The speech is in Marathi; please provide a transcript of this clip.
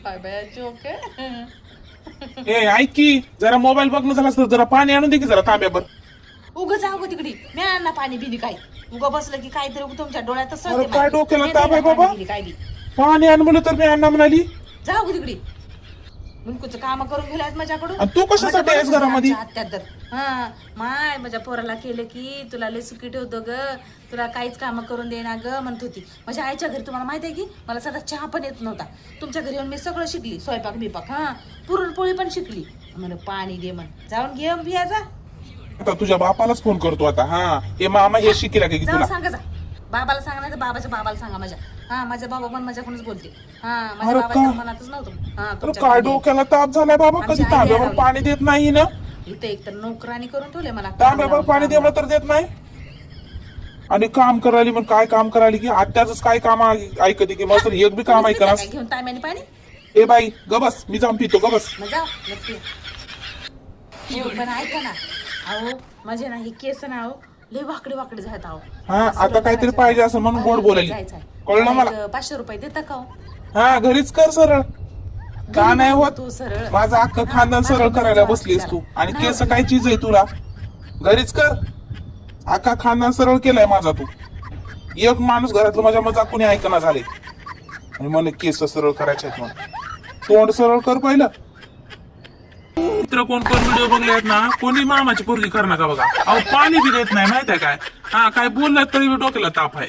काय बाया जोक आहे. ए ऐक की जरा मोबाईल बघणं झाला असतं जरा पाणी आणून दे की जरा तांब्यावर. उग जाऊ गं तिकडे मी आणणार पाणी बिनी काय उग बसलं की काहीतरी उग तुमच्या डोळ्यात अरे काय डोक्याला ताप आहे बाबा. काय बी पाणी आण म्हणलं तर मी आणणार म्हणाली. जाऊ गं तिकडे मुलकूचं काम करून गेल्यात माझ्याकडून. आणि तू कशासाठी आहेस घरामध्ये? हा माय माझ्या पोराला केलं की तुला लय सुखी ठेवतो ग, तुला काहीच काम करून देणार ग म्हणत होती. माझ्या आईच्या घरी तुम्हाला माहित आहे की मला सगळा चहा पण येत नव्हता. तुमच्या घरी येऊन मी सगळं शिकली, स्वयंपाक बिपाक, हा पुरणपोळी पण शिकली. म्हण पाणी दे म्हण, जाऊन घे बिया जा. आता तुझ्या बापालाच फोन करतो आता. हा हे मामा हे शिकेला की जाऊन तुला? सांगा जा बाबाला सांगा, नाही तर बाबाच्या बाबाला सांगा माझ्या. हा माझ्या बाबा पण माझ्याकडूनच बोलते. हा माझ्या अरे बाबाच्या का? मनातच नव्हतं. हा अरे तुमच्या काय घरी डोक्याला ताप झालाय बाबा. आमची कधी आई तांब्यावर हरवली. पाणी देत नाही ना. इथं एकतर नोकरानी करून ठेवले मला. तांब्यावर पाणी दे म्हणलं तर देत नाही. आणि काम करायली मग काय काम करायली की आत्याच काय काम ऐकते की मस्त एक बी काम ऐकणार. काय घेऊन तांब्याने पाणी ए बाई गबस मी जाऊन पितो गबस. मग जा नक्की. हो, पण ऐका ना अहो माझे ना हे केस ना अहो लय वाकडे वाकडे झाले अहो. हा आता काहीतरी पाहिजे असं म्हणून गोड बोलायली. कळलं मला. 500 रुपये देता का हो? हा घरीच कर सरळ. का नाही होत? तू सरळ माझं अख्खं खानदान सरळ करायला बसलीस तू. आणि केस काय चीज आहे तुला? घरीच कर. अख्खा खानदान सरळ केलाय माझा तू. एक माणूस घरातलं माझ्या मजाक कोणी ऐकना झाले आणि म्हणे केस सरळ करायचे आहेत म्हणून. तोंड सरळ कर पहिलं. मित्र कोण कोण व्हिडिओ बघले आहेत ना कोणी मामाची पोरगी कर नका बघा. अहो पाणी बी देत नाही माहित आहे काय. हा काय बोललात तरी डोक्याला ताप आहे.